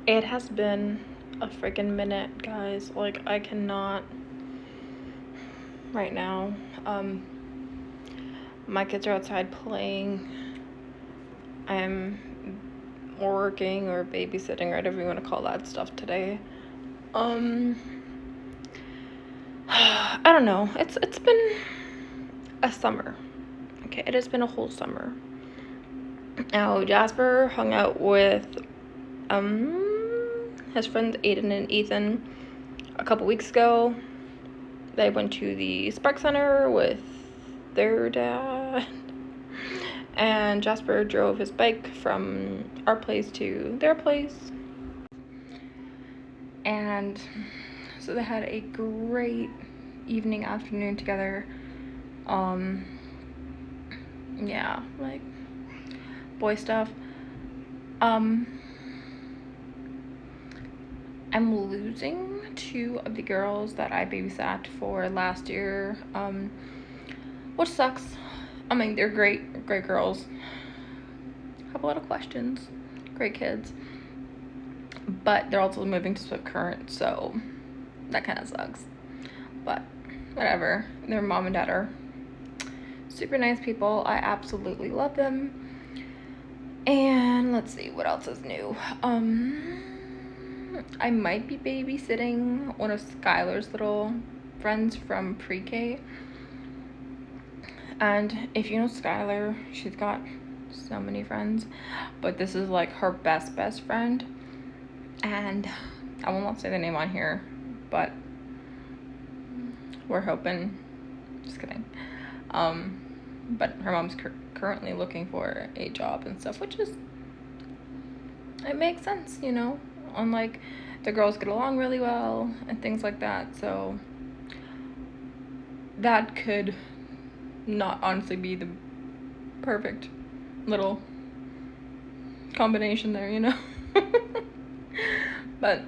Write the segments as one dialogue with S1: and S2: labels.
S1: It has been a freaking minute, guys. Like, I cannot right now. My kids are outside playing. I'm working or babysitting, or whatever you want to call that stuff today. I don't know. It's been a summer. Okay, it has been a whole summer. Now, Jasper hung out with his friends Aiden and Ethan a couple weeks ago. They went to the Spark Center with their dad, and Jasper drove his bike from our place to their place. And so they had a great evening, afternoon together. Yeah, like boy stuff. I'm losing two of the girls that I babysat for last year, which sucks. I mean, they're great girls. Have a lot of questions. Great kids. But they're also moving to Swift Current, so that kind of sucks. But whatever. Their mom and dad are super nice people. I absolutely love them. And let's see, what else is new? I might be babysitting one of Skylar's little friends from pre-K. And if you know Skylar, she's got so many friends, but this is like her best friend. And I will not say the name on here, but we're hoping, just kidding. But her mom's currently looking for a job and stuff, which is, it makes sense, you know, unlike the girls get along really well and things like that. So that could not honestly be the perfect little combination there, you know. But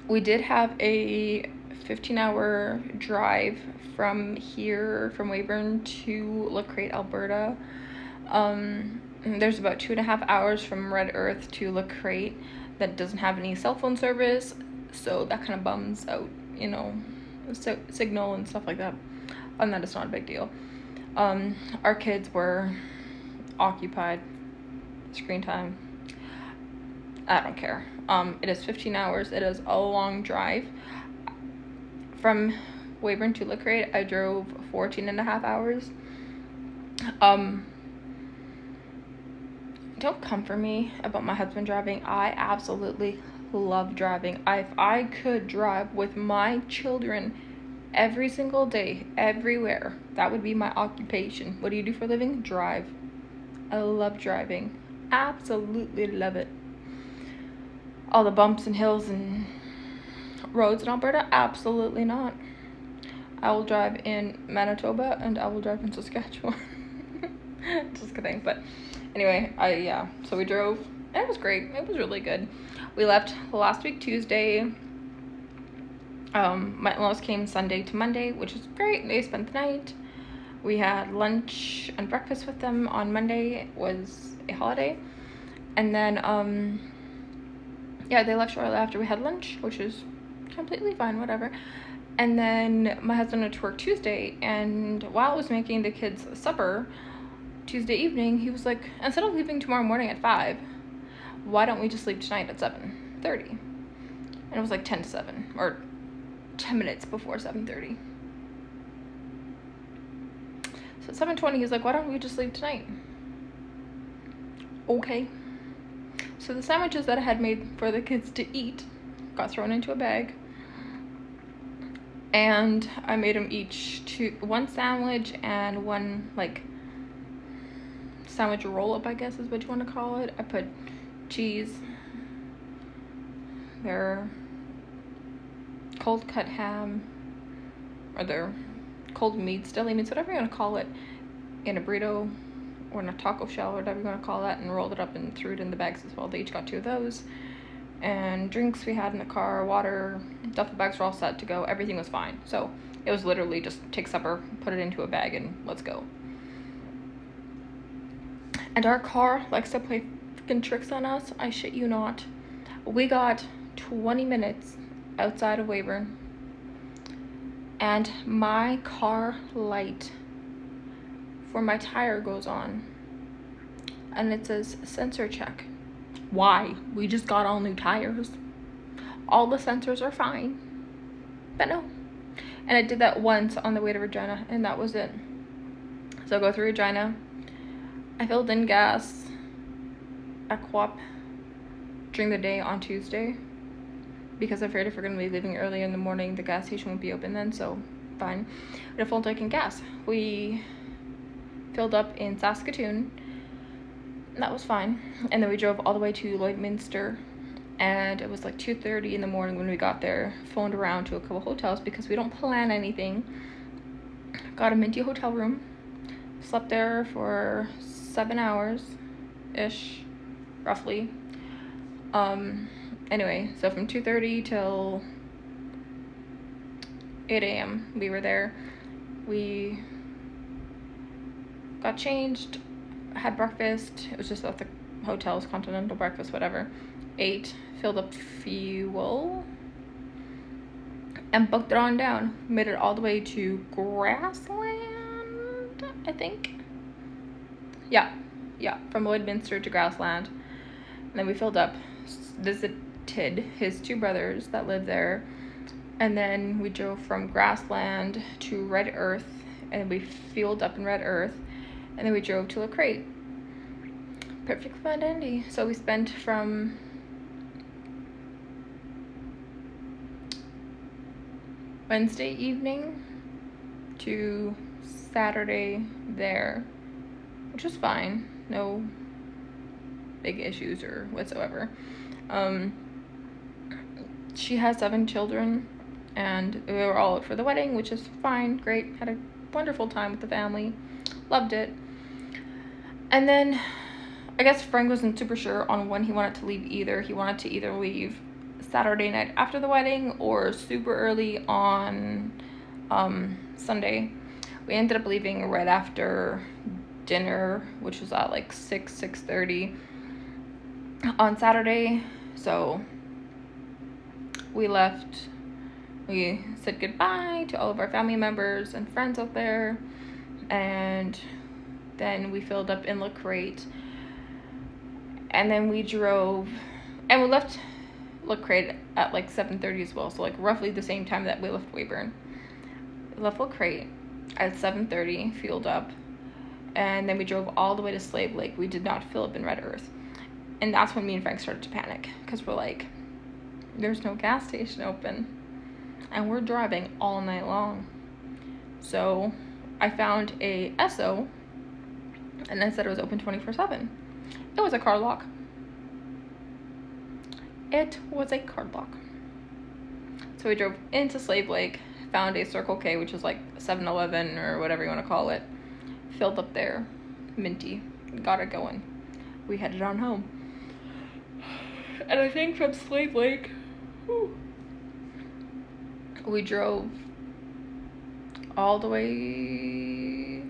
S1: we did have a 15-hour drive from here, from Weyburn to Lacrate, Alberta. There's about 2.5 hours from Red Earth to Lacrate that doesn't have any cell phone service, so that kind of bums out, you know, signal and stuff like that. And that is not a big deal. Our kids were occupied, screen time, I don't care. It is 15 hours. It is a long drive. From Weyburn to Lacrate, I drove 14.5 hours. Don't come for me about my husband driving. I absolutely love driving. If I could drive with my children every single day, everywhere, that would be my occupation. What do you do for a living? Drive. I love driving. Absolutely love it. All the bumps and hills and roads in Alberta? Absolutely not. I will drive in Manitoba and I will drive in Saskatchewan. Just kidding. But anyway, so we drove and it was great. It was really good. We left last week Tuesday. My in-laws came Sunday to Monday, which is great. They spent the night. We had lunch and breakfast with them on Monday. It was a holiday. And then they left shortly after we had lunch, which is completely fine, whatever. And then my husband went to work Tuesday, and while I was making the kids supper Tuesday evening, he was like, instead of leaving tomorrow morning at 5, why don't we just leave tonight at 7:30? And it was like 10 to 7, or 10 minutes before 7:30. So at 7:20, he's like, why don't we just leave tonight? Okay. So the sandwiches that I had made for the kids to eat got thrown into a bag. And I made them each one sandwich and one, like, sandwich roll-up, I guess is what you want to call it. I put cheese, their cold cut ham, or their cold meats, deli meats, whatever you want to call it, in a burrito or in a taco shell or whatever you want to call that, and rolled it up and threw it in the bags as well. They each got 2 of those. And drinks we had in the car, water, duffel bags were all set to go. Everything was fine. So it was literally just take supper, put it into a bag, and let's go. And our car likes to play freaking tricks on us. I shit you not. We got 20 minutes outside of Weyburn, and my car light for my tire goes on, and it says sensor check. Why? We just got all new tires. All the sensors are fine. But no. And I did that once on the way to Regina, and that was it. So I go through Regina. I filled in gas at Co-op during the day on Tuesday, because I figured if we're going to be leaving early in the morning, the gas station won't be open then, so fine. We had a full tank in gas. We filled up in Saskatoon. That was fine. And then we drove all the way to Lloydminster, and it was like 2:30 in the morning when we got there. Phoned around to a couple hotels because we don't plan anything. Got a Minty hotel room. Slept there for 7 hours ish, roughly. Anyway, so from 2:30 till 8 a.m. we were there. We got changed, had breakfast. It was just at the hotel's continental breakfast, whatever. Ate, filled up fuel, and booked it on down. Made it all the way to Grassland, I think. Yeah, from Lloydminster to Grassland. And then we filled up, visited his two brothers that live there, and then we drove from Grassland to Red Earth, and we fueled up in Red Earth, and then we drove to Lacrate. Perfect, fun, dandy. So we spent from Wednesday evening to Saturday there, which was fine. No big issues or whatsoever. She has 7 children, and we were all out for the wedding, which is fine, great. Had a wonderful time with the family. Loved it. And then I guess Frank wasn't super sure on when he wanted to leave either. He wanted to either leave Saturday night after the wedding or super early on Sunday. We ended up leaving right after dinner, which was at like 6:30 on Saturday. So we left. We said goodbye to all of our family members and friends out there, and then we filled up in Lacrate, and then we drove, and we left Lacrate at like 7:30 as well, so like roughly the same time that we left Weyburn. We left Lacrate at 7:30, fueled up, and then we drove all the way to Slave Lake. We did not fill up in Red Earth, and that's when me and Frank started to panic, because we're like, there's no gas station open, and we're driving all night long. So I found a Esso, and it said it was open 24/7. It was a card lock. It was a card lock. So we drove into Slave Lake, found a Circle K, which is like 7-Eleven or whatever you want to call it. Filled up there, Minty, got it going. We headed on home. And I think from Slave Lake, we drove all the way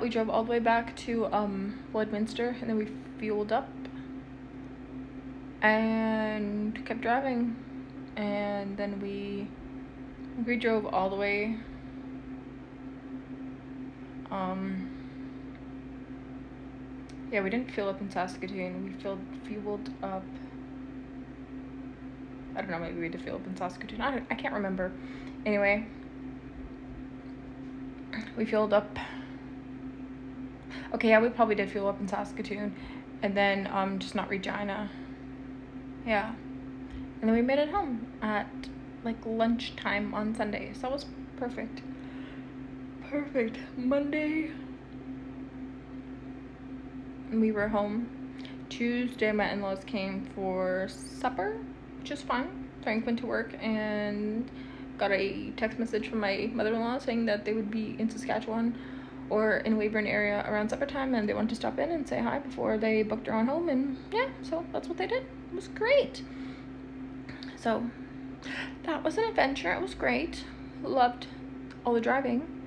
S1: we drove all the way back to Lloydminster, and then we fueled up and kept driving, and then we drove all the way we didn't fuel up in Saskatoon. We fueled up, I don't know, maybe we did fuel up in Saskatoon. I can't remember. Anyway, we fueled up. Okay, yeah, we probably did fuel up in Saskatoon, and then just not Regina. Yeah, and then we made it home at like lunchtime on Sunday, so that was perfect. Monday, we were home. Tuesday, my in-laws came for supper, which is fine. Frank went to work and got a text message from my mother-in-law saying that they would be in Saskatchewan or in Weyburn area around supper time, and they wanted to stop in and say hi before they booked their own home, and yeah, so that's what they did. It was great. So that was an adventure. It was great. Loved all the driving.